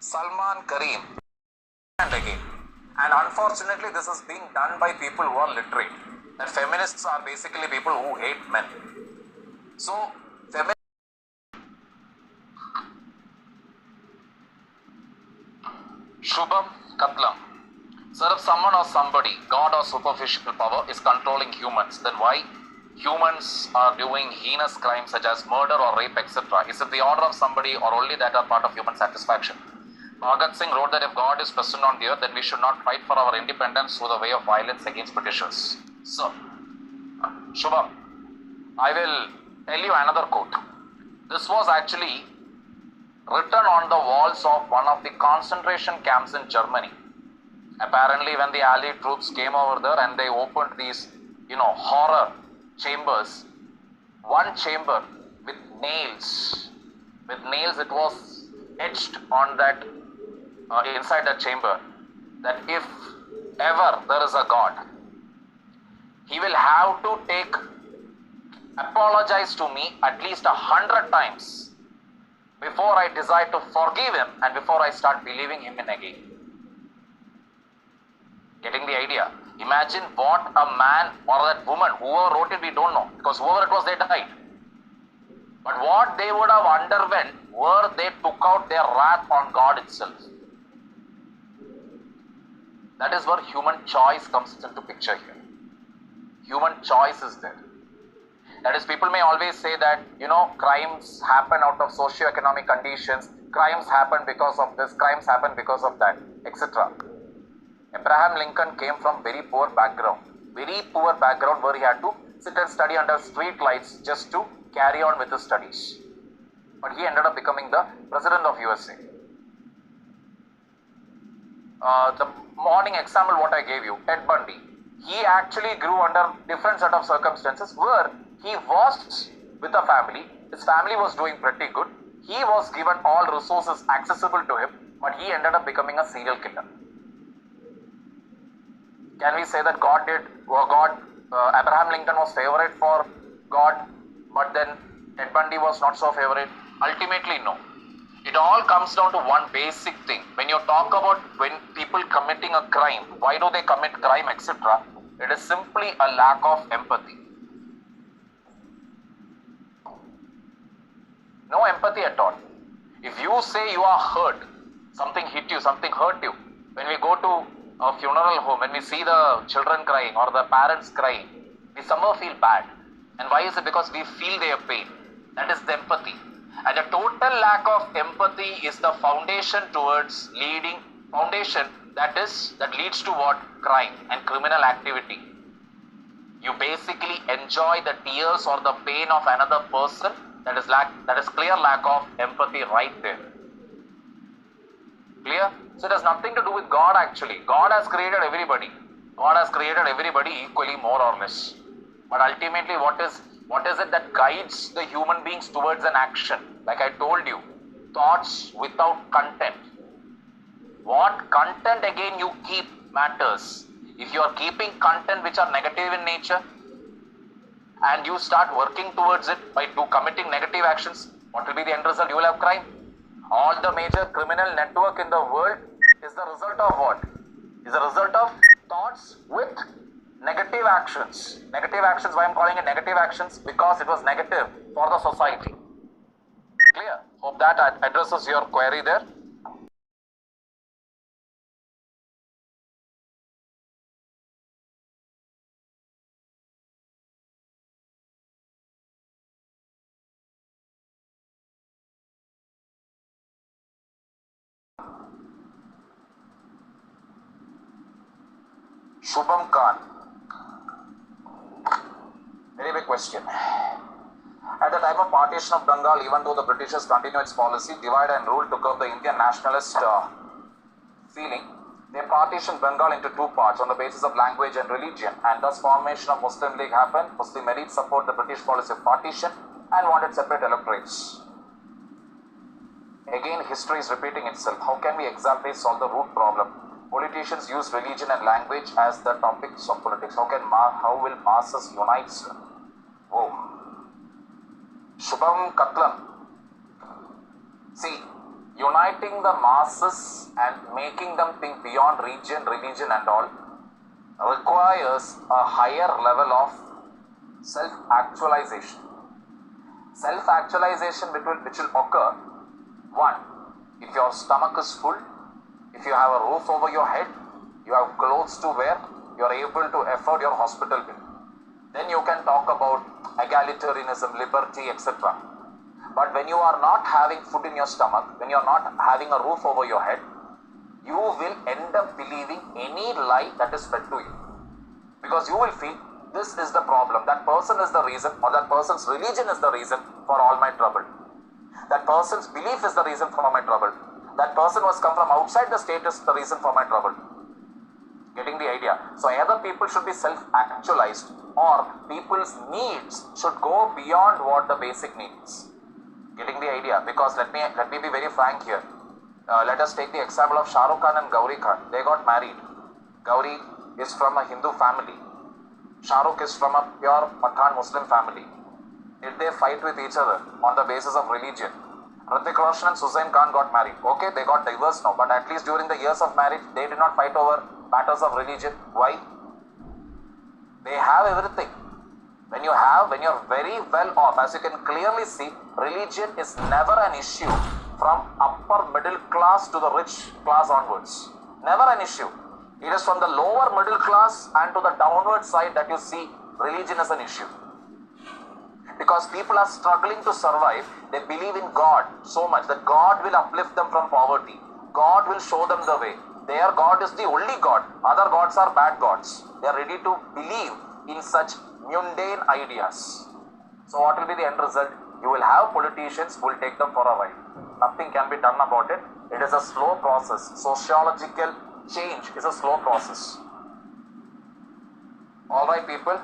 Salman Kareem, and again. And unfortunately, this is being done by people who are literate. That feminists are basically people who hate men. So, Shubham Katlam. So if someone or somebody, God or superficial power, is controlling humans, then why humans are doing heinous crimes such as murder or rape, etc.? Is it the order of somebody or only that are part of human satisfaction? Bhagat Singh wrote that if God is present on the earth, then we should not fight for our independence through the way of violence against Britishers. So, Shubham, I will tell you another quote. This was actually written on the walls of one of the concentration camps in Germany. Apparently, when the Allied troops came over there and they opened these, horror chambers, one chamber with nails, it was etched on that, inside that chamber, that if ever there is a God, he will have to apologize to me at least 100 times before I decide to forgive him and before I start believing him in again. Getting the idea? Imagine what a man or that woman, whoever wrote it, we don't know, because whoever it was, they died. But what they would have underwent were they took out their wrath on God itself. That is where human choice comes into picture here. Human choice is there. That is, people may always say that, crimes happen out of socio-economic conditions, crimes happen because of this, crimes happen because of that, etc. Abraham Lincoln came from very poor background where he had to sit and study under street lights just to carry on with his studies. But he ended up becoming the president of USA. The morning example what I gave you, Ted Bundy, he actually grew under different set of circumstances where he was with a family, his family was doing pretty good, he was given all resources accessible to him, but he ended up becoming a serial killer. Can we say that Abraham Lincoln was favorite for God, but then Ted Bundy was not so favorite? Ultimately, no. It all comes down to one basic thing. When you talk about when people committing a crime, why do they commit crime, etc., it is simply a lack of empathy. No empathy at all. If you say you are hurt, something hit you, something hurt you, when we go to a funeral home, when we see the children crying or the parents crying, we somehow feel bad. And why is it? Because we feel their pain. That is the empathy. And the total lack of empathy is the foundation that leads to what? Crime and criminal activity. You basically enjoy the tears or the pain of another person. That is clear lack of empathy right there. Clear? So it has nothing to do with God actually. God has created everybody. God has created everybody equally, more or less. But ultimately, what is it that guides the human beings towards an action? Like I told you, thoughts without content. What content again you keep matters. If you are keeping content which are negative in nature, and you start working towards it by committing negative actions, what will be the end result? You will have crime. All the major criminal network in the world is the result of what? Is the result of thoughts with negative actions. Negative actions, why I am calling it negative actions? Because it was negative for the society. Clear? Hope that addresses your query there. Shubham Khan. Very big question. At the time of partition of Bengal, even though the Britishers continued its policy, divide and rule to curb the Indian nationalist feeling, they partitioned Bengal into two parts on the basis of language and religion, and thus formation of Muslim League happened. Muslim elites support the British policy of partition and wanted separate electorates. Again, history is repeating itself. How can we exactly solve the root problem? Politicians use religion and language as the topics of politics. How will masses unite? Whoa. Shubham Katlam. See, uniting the masses and making them think beyond region, religion and all requires a higher level of self-actualization. Self-actualization which will occur, one, if your stomach is full, if you have a roof over your head, you have clothes to wear, you are able to afford your hospital bill. Then you can talk about egalitarianism, liberty, etc. But when you are not having food in your stomach, when you are not having a roof over your head, you will end up believing any lie that is fed to you. Because you will feel this is the problem, that person is the reason, or that person's religion is the reason for all my trouble. That person's belief is the reason for my trouble. That person was come from outside the state is the reason for my trouble. Getting the idea? So either people should be self-actualized or people's needs should go beyond what the basic needs. Getting the idea? Because let me be very frank here. Let us take the example of Shah Rukh Khan and Gauri Khan. They got married. Gauri is from a Hindu family. Shah Rukh is from a pure Pathan Muslim family. Did they fight with each other on the basis of religion? Hrithik Roshan and Suzanne Khan got married. Okay, they got divorced now, but at least during the years of marriage, they did not fight over matters of religion. Why? They have everything. When you're very well off, as you can clearly see, religion is never an issue from upper middle class to the rich class onwards. Never an issue. It is from the lower middle class and to the downward side that you see religion is an issue. Because people are struggling to survive, they believe in God so much that God will uplift them from poverty. God will show them the way. Their God is the only God. Other gods are bad gods. They are ready to believe in such mundane ideas. So what will be the end result? You will have politicians who will take them for a ride. Nothing can be done about it. It is a slow process. Sociological change is a slow process. Alright people.